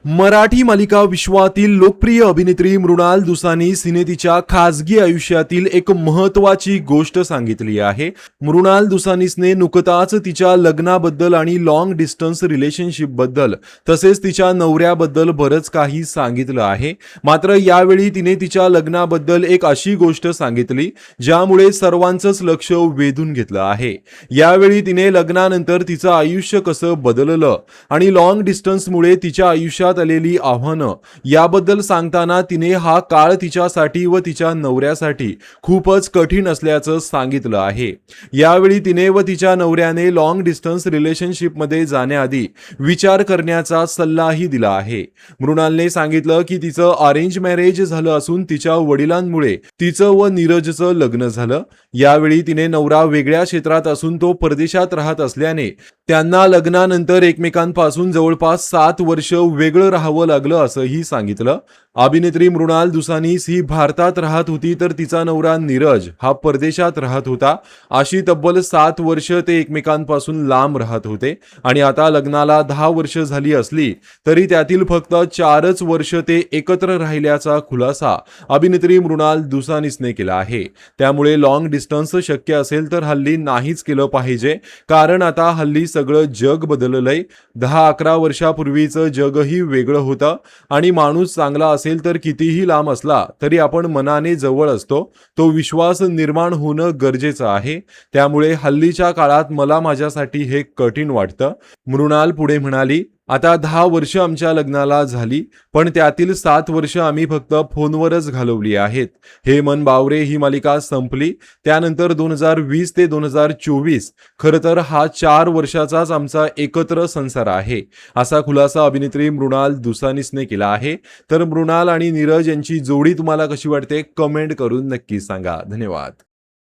मराठी मालिका विश्वातील लोकप्रिय अभिनेत्री मृणाल दुसानी हिने तिच्या खासगी आयुष्यातील एक महत्त्वाची गोष्ट सांगितली आहे। मृणाल दुसानीने नुकताच तिच्या लग्नाबद्दल आणि लॉंग डिस्टन्स रिलेशनशिप बद्दल तसेच तिच्या नवऱ्याबद्दल बरंच काही सांगितलं आहे। मात्र यावेळी तिने तिच्या लग्नाबद्दल एक अशी गोष्ट सांगितली ज्यामुळे सर्वांचंच लक्ष वेधून घेतलं आहे। यावेळी तिने लग्नानंतर तिचं आयुष्य कसं बदललं आणि लॉंग डिस्टन्समुळे तिच्या आयुष्यात आलेली आव्हानं याबद्दल सांगताना तिने हा काळ तिच्यासाठी व तिच्या नवऱ्यासाठी खूपच कठीण असल्याचं सांगितलं आहे। यावेळी तिने व तिच्या नवऱ्याने लॉंग डिस्टन्स रिलेशनशिपमध्ये जाण्याआधी विचार करण्याचा सल्लाही दिला आहे। मृणालने सांगितलं की तिचं अरेंज मॅरेज झालं असून तिच्या वडिलांमुळे तिचं व नीरजचं लग्न झालं। यावेळी तिने नवरा वेगळ्या क्षेत्रात असून तो परदेशात राहत असल्याने त्यांना लग्नानंतर एकमेकांपासून जवळपास 7 वर्ष वेगळं राहावं लागलं असंही सांगितलं। अभिनेत्री मृणाल दुसानी ही भारतात राहत होती तर तिचा नवरा नीरज हा परदेशात राहत होता। अशी तब्बल 7 वर्ष ते एकमेकांपासून लांब राहत होते आणि आता लग्नाला 10 वर्ष झाली असली तरी त्यातील फक्त 4च वर्ष ते एकत्र राहिल्याचा खुलासा अभिनेत्री मृणाल दुसानीने केला आहे। त्यामुळे लॉंग डिस्टन्स शक्य असेल तर हल्ली नाहीच केलं पाहिजे, कारण आता हल्ली सगळं जग बदललंय। 10-11 वर्षापूर्वीचं जगही वेगळं होतं आणि माणूस चांगला असेल तर कितीही लांब असला तरी आपण मनाने जवळ असतो। तो विश्वास निर्माण होणं गरजेचं आहे। त्यामुळे हल्लीच्या काळात मला माझ्यासाठी हे कठीण वाटतं। मृणाल पुढे म्हणाली, आता 10 वर्ष आमच्या लग्नाला झाली पण त्यातील 7 वर्ष आम्ही फक्त फोनवरच घालवली आहेत। हे मन बावरे ही मालिका संपली त्यानंतर 2020 ते 2024 खरं तर हा 4 वर्षाचाच आमचा एकत्र संसार आहे, असा खुलासा अभिनेत्री मृणाल दुसानीने केला आहे। तर मृणाल आणि नीरज यांची जोडी तुम्हाला कशी वाटते कमेंट करून नक्की सांगा। धन्यवाद।